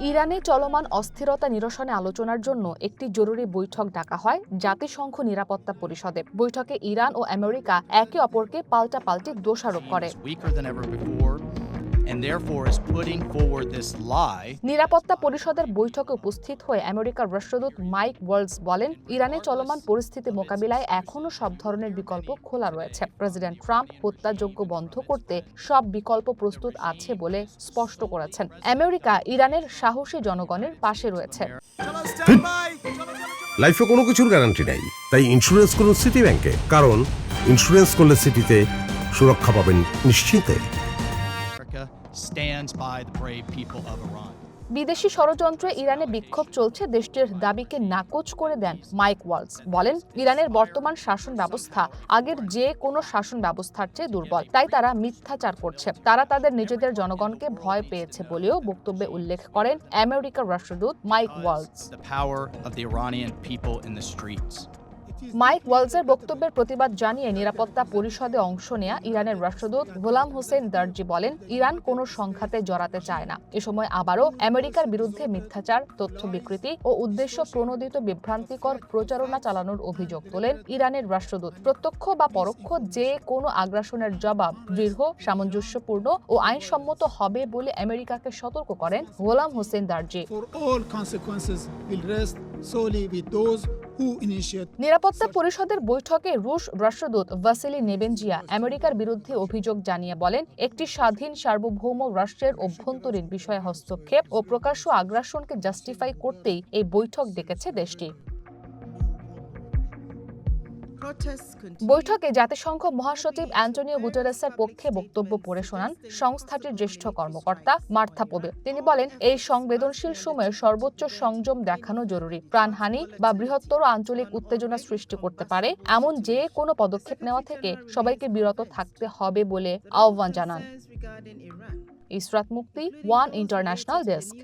ইরানে চলমান অস্থিরতা নিরসনে আলোচনার জন্য একটি জরুরি বৈঠক ডাকা হয় জাতিসংঘ নিরাপত্তা পরিষদে। বৈঠকে ইরান ও আমেরিকা একে অপরকে পাল্টাপাল্টি দোষারোপ করে। নিরাপত্তা পরিষদের বৈঠকে উপস্থিত হয়ে আমেরিকার রাষ্ট্রদূত মাইক ওয়ালজ বলেন, ইরানে চলমান পরিস্থিতি মোকাবিলায় এখনও সব ধরনের বিকল্প খোলা রয়েছে। প্রেসিডেন্ট ট্রাম্প হত্যাযজ্ঞ বন্ধ করতে সব বিকল্প প্রস্তুত আছে বলে স্পষ্ট করেছেন। আমেরিকা ইরানের সাহসী জনগণের পাশে রয়েছে। লাইফে কোনো কিছুর গ্যারান্টি নেই, তাই ইন্স্যুরেন্স করুন সিটি ব্যাংকে, কারণ ইন্স্যুরেন্স করলে সিটিতে সুরক্ষা পাবেন নিশ্চিন্তে। বিদেশি ষড়যন্ত্রে ইরানে বিক্ষোভ চলছে দেশটির দাবিকে নাকচ করে দেন মাইক ওয়ালজ। বলেন, ইরানের বর্তমান শাসন ব্যবস্থা আগের যে কোনো শাসন ব্যবস্থার চেয়ে দুর্বল, তাই তারা মিথ্যাচার করছে। তারা তাদের নিজেদের জনগণকে ভয় পেয়েছে বলেও বক্তব্যে উল্লেখ করেন আমেরিকার রাষ্ট্রদূত মাইক ওয়ালজ। মাইক ওয়ালজের বক্তব্যের প্রতিবাদ জানিয়ে নিরাপত্তা পরিষদে অংশ নেয়া ইরানের রাষ্ট্রদূত গোলাম হোসেন দার্জি বলেন, ইরান কোনো সংঘাতে জড়াতে চায় না। এ সময় আবারও আমেরিকার বিরুদ্ধে মিথ্যাচার, তথ্য বিকৃতি ও উদ্দেশ্য প্রণোদিত বিভ্রান্তিকর প্রচারণা চালানোর অভিযোগ তোলেন ইরানের রাষ্ট্রদূত। প্রত্যক্ষ বা পরোক্ষ যে কোনো আগ্রাসনের জবাব দৃঢ়, সামঞ্জস্যপূর্ণ ও আইনসম্মত হবে বলে আমেরিকাকে সতর্ক করেন গোলাম হোসেন দার্জি। নিরাপত্তা পরিষদের বৈঠকে রুশ রাষ্ট্রদূত ভাসিলি নেবেনজিয়া আমেরিকার বিরুদ্ধে অভিযোগ জানিয়ে বলেন, একটি স্বাধীন সার্বভৌম রাষ্ট্রের অভ্যন্তরীণ বিষয়ে হস্তক্ষেপ ও প্রকাশ্য আগ্রাসনকে জাস্টিফাই করতেই এই বৈঠক ডেকেছে দেশটি। বৈঠকে জাতিসংঘ মহাসচিব অ্যান্টনিও গুটেরেসের পক্ষে বক্তব্য পড়ে শোনান সংস্থাটির জ্যেষ্ঠ কর্মকর্তা মার্থা পোবে। তিনি বলেন, এই সংবেদনশীল সময়ে সর্বোচ্চ সংযম দেখানো জরুরি। প্রাণহানি বা বৃহত্তর আঞ্চলিক উত্তেজনা সৃষ্টি করতে পারে এমন যে কোনো পদক্ষেপ নেওয়া থেকে সবাইকে বিরত থাকতে হবে বলে আহ্বান জানান। ইসরাত মুক্তি, ওয়ান ইন্টারন্যাশনাল ডেস্ক।